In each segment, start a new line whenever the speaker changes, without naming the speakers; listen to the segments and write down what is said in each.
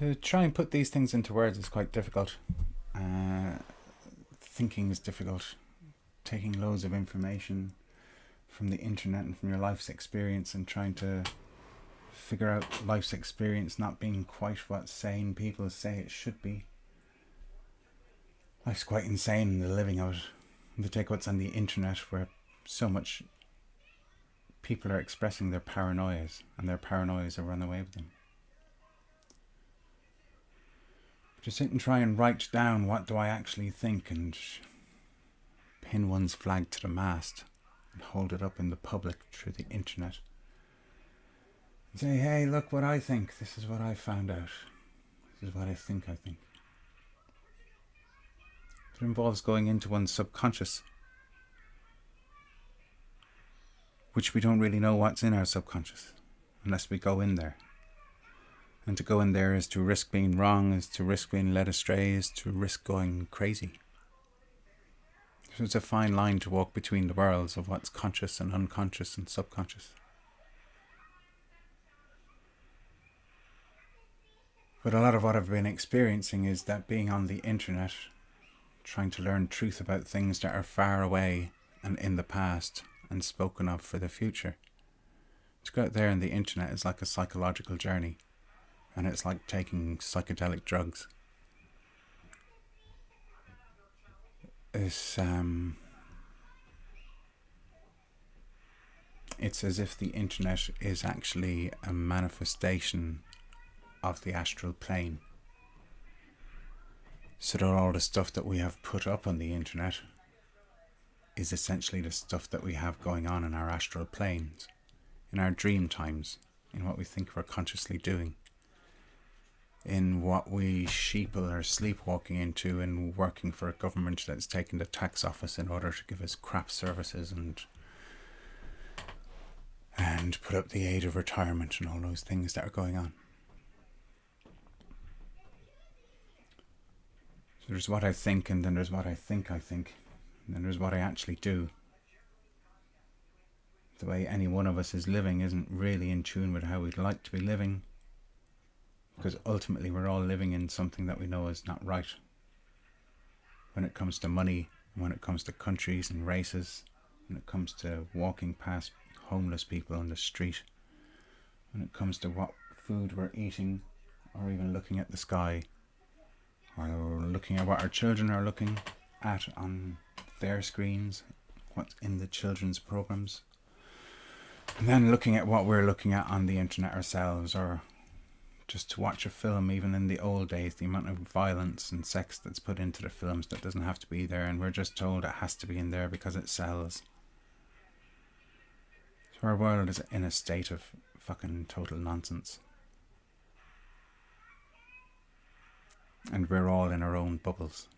To try and put these things into words is quite difficult. Thinking is difficult. Taking loads of information from the internet and from your life's experience and trying to figure out life's experience not being quite what sane people say it should be. Life's quite insane, the living of it. And to take what's on the internet where so much people are expressing their paranoias and their paranoias have run away with them. To sit and try and write down what do I actually think and pin one's flag to the mast and hold it up in the public through the internet and say, hey, look what I think, this is what I found out, this is what I think. It involves going into one's subconscious, which we don't really know what's in our subconscious unless we go in there. And to go in there is to risk being wrong, is to risk being led astray, is to risk going crazy. So it's a fine line to walk between the worlds of what's conscious and unconscious and subconscious. But a lot of what I've been experiencing is that being on the internet, trying to learn truth about things that are far away and in the past and spoken of for the future. To go out there on the internet is like a psychological journey. And it's like taking psychedelic drugs. It's as if the internet is actually a manifestation of the astral plane. So that all the stuff that we have put up on the internet is essentially the stuff that we have going on in our astral planes, in our dream times, in what we think we're consciously doing, in what we sheeple or sleepwalking into and working for a government that's taken the tax office in order to give us crap services and put up the age of retirement and all those things that are going on. So there's what I think, and then there's what I think, and then there's what I actually do. The way any one of us is living isn't really in tune with how we'd like to be living, because ultimately we're all living in something that we know is not right. When it comes to money, when it comes to countries and races, when it comes to walking past homeless people on the street, when it comes to what food we're eating, or even looking at the sky, or looking at what our children are looking at on their screens, what's in the children's programs, and then looking at what we're looking at on the internet ourselves, or just to watch a film. Even in the old days, the amount of violence and sex that's put into the films that doesn't have to be there, and we're just told it has to be in there because it sells. So our world is in a state of fucking total nonsense. And we're all in our own bubbles.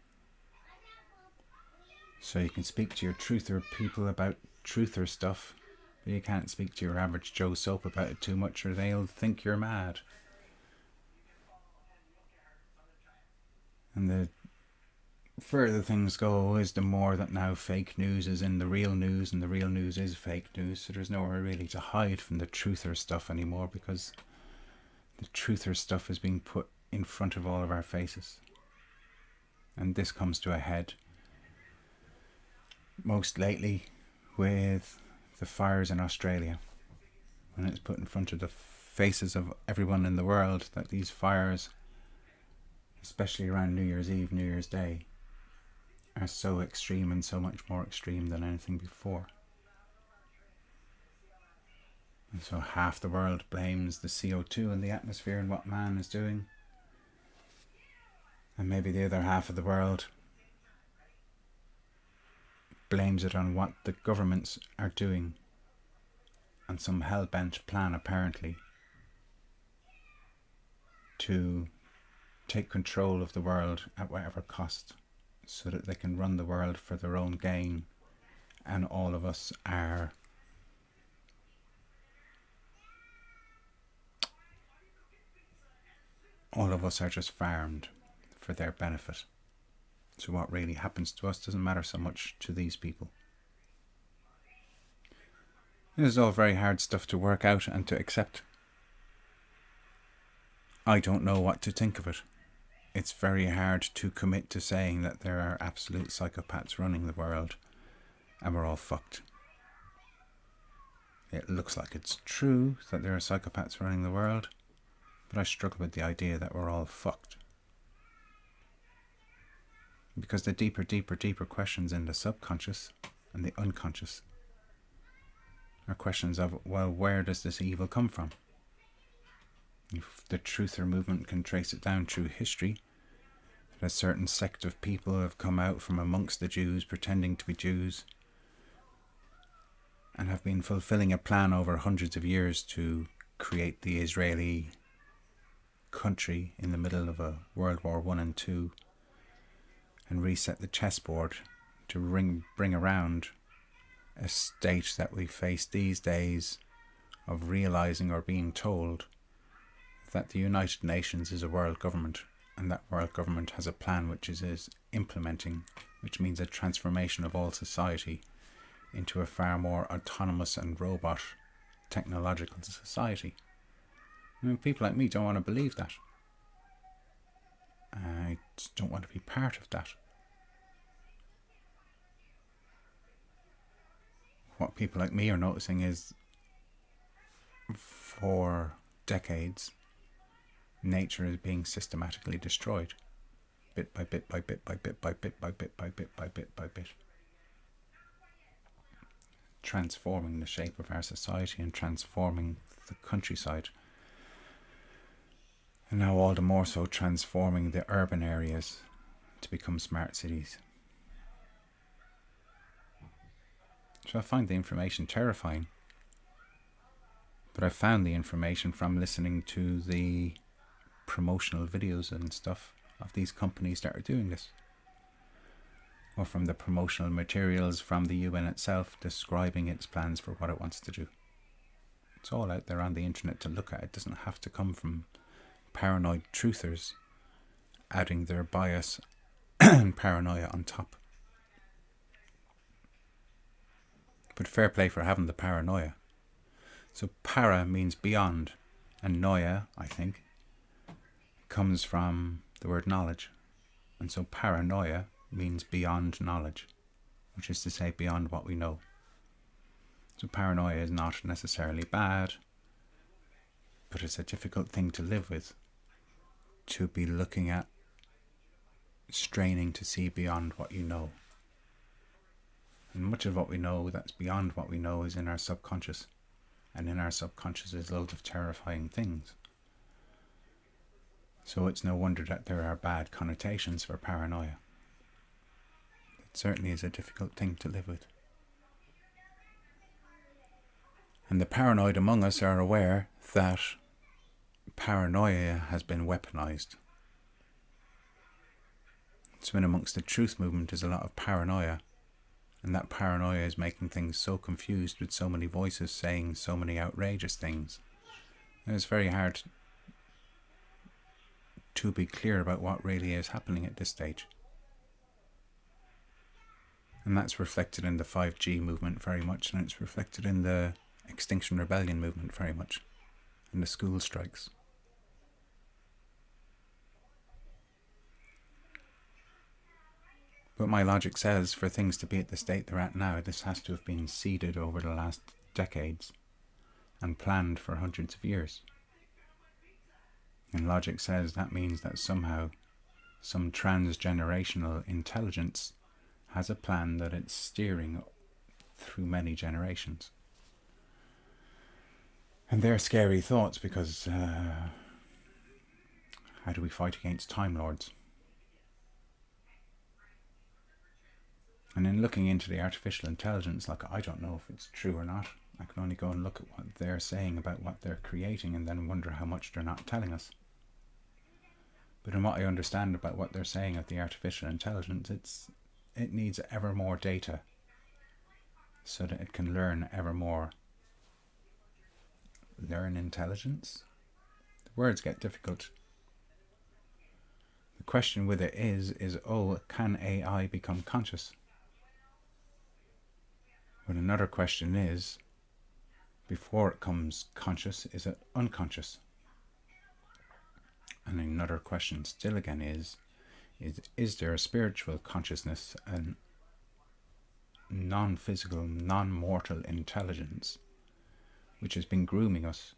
So you can speak to your truther people about truther stuff, but you can't speak to your average Joe Soap about it too much, or they'll think you're mad. And the further things go is the more that now fake news is in the real news, and the real news is fake news, so there's nowhere really to hide from the truther stuff anymore, because the truther stuff is being put in front of all of our faces. And this comes to a head most lately with the fires in Australia, when it's put in front of the faces of everyone in the world that these fires, especially around New Year's Eve, New Year's Day, are so extreme and so much more extreme than anything before. And so half the world blames the CO2 in the atmosphere and what man is doing, and maybe the other half of the world blames it on what the governments are doing, and some hell-bent plan apparently to take control of the world at whatever cost, so that they can run the world for their own gain, and all of us are just farmed for their benefit. So what really happens to us doesn't matter so much to these people. This is all very hard stuff to work out and to accept. I don't know what to think of it. It's very hard to commit to saying that there are absolute psychopaths running the world and we're all fucked. It looks like it's true that there are psychopaths running the world, but I struggle with the idea that we're all fucked. Because the deeper questions in the subconscious and the unconscious are questions of, well, where does this evil come from? If the truther movement can trace it down through history, that a certain sect of people have come out from amongst the Jews pretending to be Jews and have been fulfilling a plan over hundreds of years to create the Israeli country in the middle of a World War I and II and reset the chessboard to bring around a state that we face these days of realizing or being told that the United Nations is a world government, and that world government has a plan which is implementing, which means a transformation of all society into a far more autonomous and robot technological society. I mean, people like me don't want to believe that. I just don't want to be part of that. What people like me are noticing is, for decades, nature is being systematically destroyed, bit by bit by bit by bit by bit by bit by bit by bit by bit, transforming the shape of our society and transforming the countryside, and now all the more so transforming the urban areas to become smart cities. So I find the information terrifying, but I found the information from listening to the promotional videos and stuff of these companies that are doing this, or from the promotional materials from the UN itself describing its plans for what it wants to do. It's all out there on the internet to look at. It doesn't have to come from paranoid truthers adding their bias and paranoia on top. But fair play for having the paranoia. So para means beyond, and noia, I think, comes from the word knowledge. And so paranoia means beyond knowledge, which is to say beyond what we know. So paranoia is not necessarily bad, but it's a difficult thing to live with, to be looking at, straining to see beyond what you know. And much of what we know that's beyond what we know is in our subconscious. And in our subconscious is loads of terrifying things. So it's no wonder that there are bad connotations for paranoia. It certainly is a difficult thing to live with. And the paranoid among us are aware that paranoia has been weaponized. So in amongst the truth movement is a lot of paranoia. And that paranoia is making things so confused with so many voices saying so many outrageous things. And it's very hard to be clear about what really is happening at this stage. And that's reflected in the 5G movement very much, and it's reflected in the Extinction Rebellion movement very much, and the school strikes. But my logic says for things to be at the state they're at now, this has to have been seeded over the last decades and planned for hundreds of years. And logic says that means that somehow some transgenerational intelligence has a plan that it's steering through many generations. And they're scary thoughts because how do we fight against Time Lords? And in looking into the artificial intelligence, like, I don't know if it's true or not. I can only go and look at what they're saying about what they're creating and then wonder how much they're not telling us. But in what I understand about what they're saying of the artificial intelligence, it needs ever more data so that it can learn ever more. Learn intelligence? The words get difficult. The question with it is can AI become conscious? But another question is, before it comes conscious, is it unconscious? another question still again is there a spiritual consciousness, a non-physical, non-mortal intelligence which has been grooming us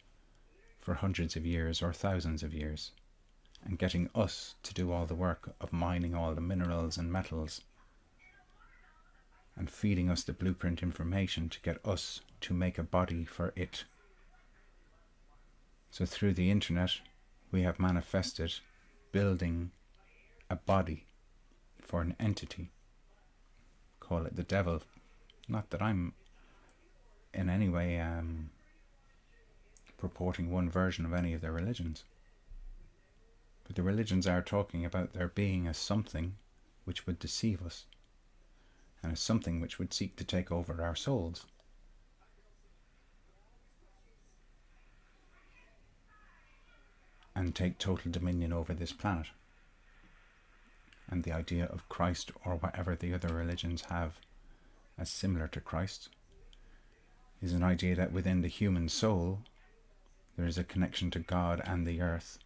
for hundreds of years or thousands of years and getting us to do all the work of mining all the minerals and metals and feeding us the blueprint information to get us to make a body for it. So through the internet we have manifested building a body for an entity. Call it the devil. Not that I'm in any way purporting one version of any of their religions, but the religions are talking about there being a something which would deceive us, and a something which would seek to take over our souls. And take total dominion over this planet. And the idea of Christ, or whatever the other religions have as similar to Christ, is an idea that within the human soul there is a connection to God and the earth,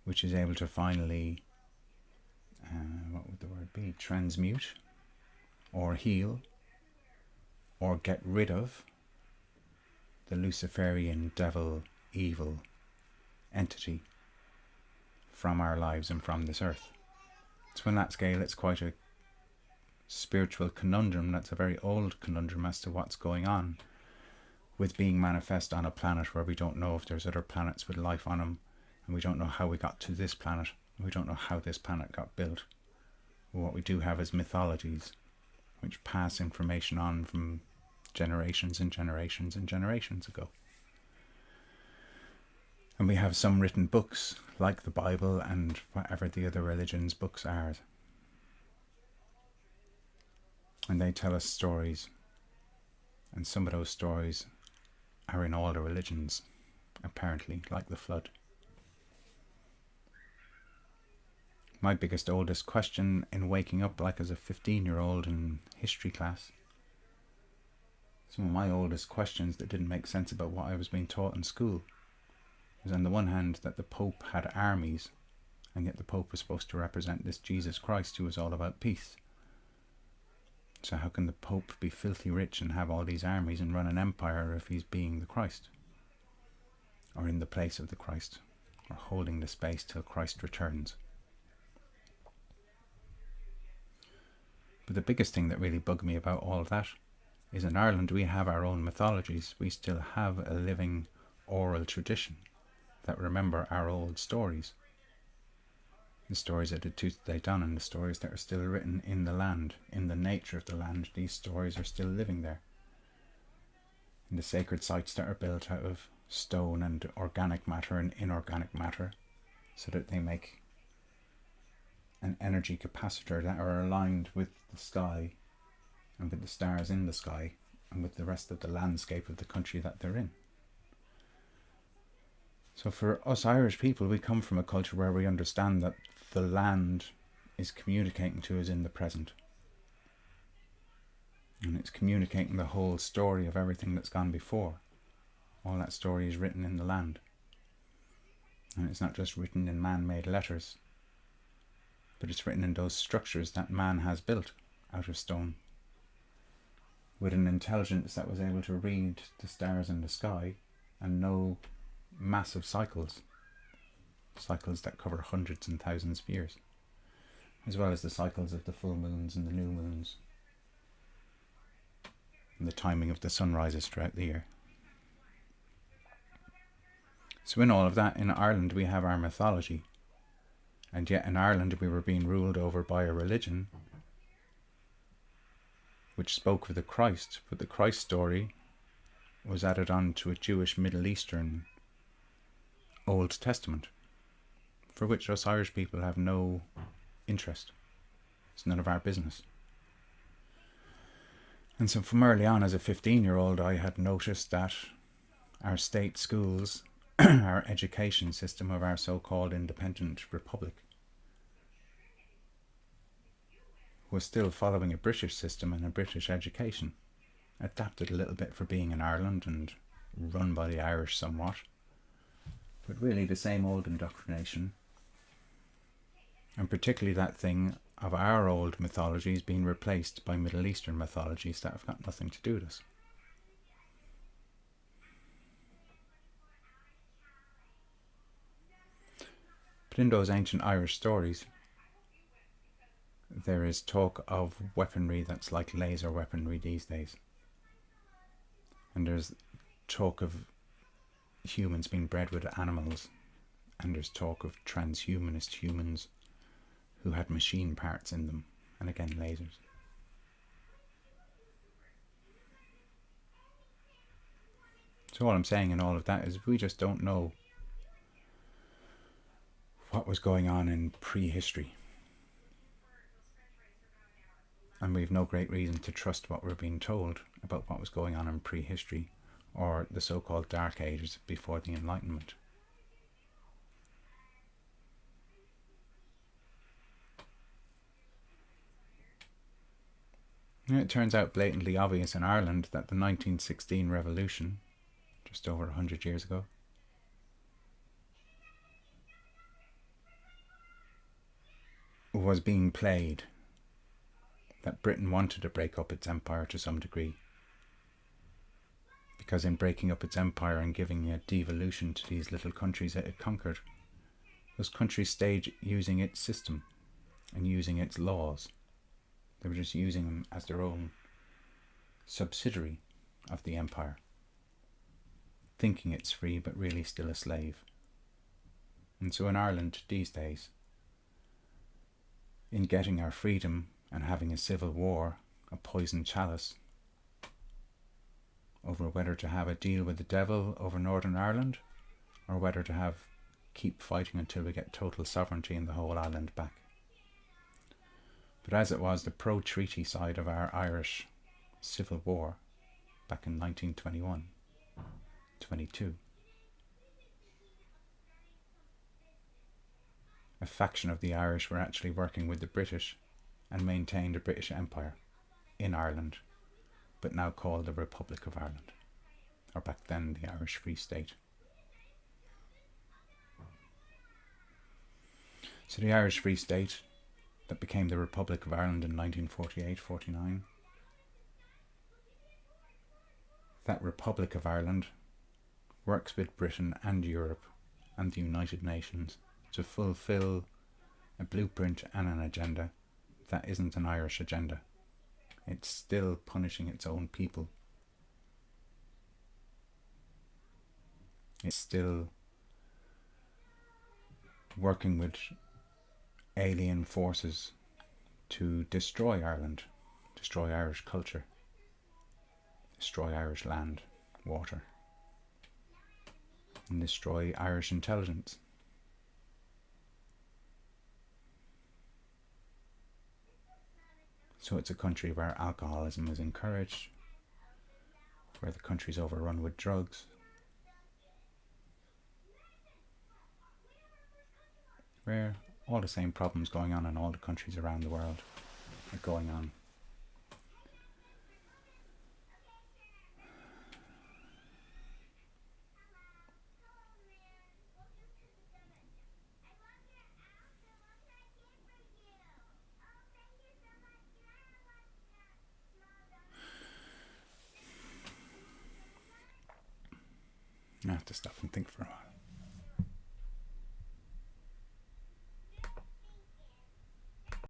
which is able to finally, what would the word be, transmute, or heal, or get rid of the Luciferian devil, evil entity from our lives and from this earth. So in that scale it's quite a spiritual conundrum. That's a very old conundrum as to what's going on with being manifest on a planet where we don't know if there's other planets with life on them, and we don't know how we got to this planet, and we don't know how this planet got built. But what we do have is mythologies which pass information on from generations and generations and generations ago. And we have some written books like the Bible and whatever the other religions' books are. And they tell us stories. And some of those stories are in all the religions, apparently, like the flood. My biggest, oldest question in waking up, like as a 15-year-old in history class, some of my oldest questions that didn't make sense about what I was being taught in school, was on the one hand that the Pope had armies, and yet the Pope was supposed to represent this Jesus Christ who was all about peace. So how can the Pope be filthy rich and have all these armies and run an empire if he's being the Christ? Or in the place of the Christ? Or holding the space till Christ returns? But the biggest thing that really bugged me about all of that is in Ireland we have our own mythologies. We still have a living oral tradition that remember our old stories. The stories of the Tooth Day Done and the stories that are still written in the land, in the nature of the land. These stories are still living there. In the sacred sites that are built out of stone and organic matter and inorganic matter, so that they make an energy capacitor that are aligned with the sky and with the stars in the sky and with the rest of the landscape of the country that they're in. So for us Irish people, we come from a culture where we understand that the land is communicating to us in the present. And it's communicating the whole story of everything that's gone before. All that story is written in the land. And it's not just written in man-made letters, but it's written in those structures that man has built out of stone, with an intelligence that was able to read the stars in the sky and know massive cycles that cover hundreds and thousands of years, as well as the cycles of the full moons and the new moons and the timing of the sunrises throughout the year. So in all of that, in Ireland we have our mythology, and yet in Ireland we were being ruled over by a religion which spoke of the Christ, but the Christ story was added on to a Jewish Middle Eastern Old Testament, for which us Irish people have no interest. It's none of our business. And so from early on as a 15-year-old I had noticed that our state schools, our education system of our so-called independent republic, was still following a British system and a British education, adapted a little bit for being in Ireland and run by the Irish somewhat, but really the same old indoctrination, and particularly that thing of our old mythologies being replaced by Middle Eastern mythologies that have got nothing to do with us. But in those ancient Irish stories, there is talk of weaponry that's like laser weaponry these days. And there's talk of humans being bred with animals. And there's talk of transhumanist humans who had machine parts in them. And again, lasers. So all I'm saying in all of that is we just don't know what was going on in prehistory. And we've no great reason to trust what we're being told about what was going on in prehistory or the so-called Dark Ages before the Enlightenment. And it turns out blatantly obvious in Ireland that the 1916 revolution, just over 100 years ago, was being played. That Britain wanted to break up its empire to some degree, because in breaking up its empire and giving a devolution to these little countries that it conquered, those countries stayed using its system and using its laws. They were just using them as their own subsidiary of the empire, thinking it's free but really still a slave. And so in Ireland these days, in getting our freedom and having a civil war, a poison chalice, over whether to have a deal with the devil over Northern Ireland or whether to keep fighting until we get total sovereignty in the whole island back. But as it was, the pro-treaty side of our Irish civil war back in 1921-22, a faction of the Irish were actually working with the British and maintained a British Empire in Ireland, but now called the Republic of Ireland, or back then the Irish Free State. So the Irish Free State that became the Republic of Ireland in 1948-49, that Republic of Ireland works with Britain and Europe and the United Nations to fulfill a blueprint and an agenda that isn't an Irish agenda. It's still punishing its own people. It's still working with alien forces to destroy Ireland, destroy Irish culture, destroy Irish land, water, and destroy Irish intelligence. So it's a country where alcoholism is encouraged, where the country's overrun with drugs, where all the same problems going on in all the countries around the world are going on. I have to stop and think for a while.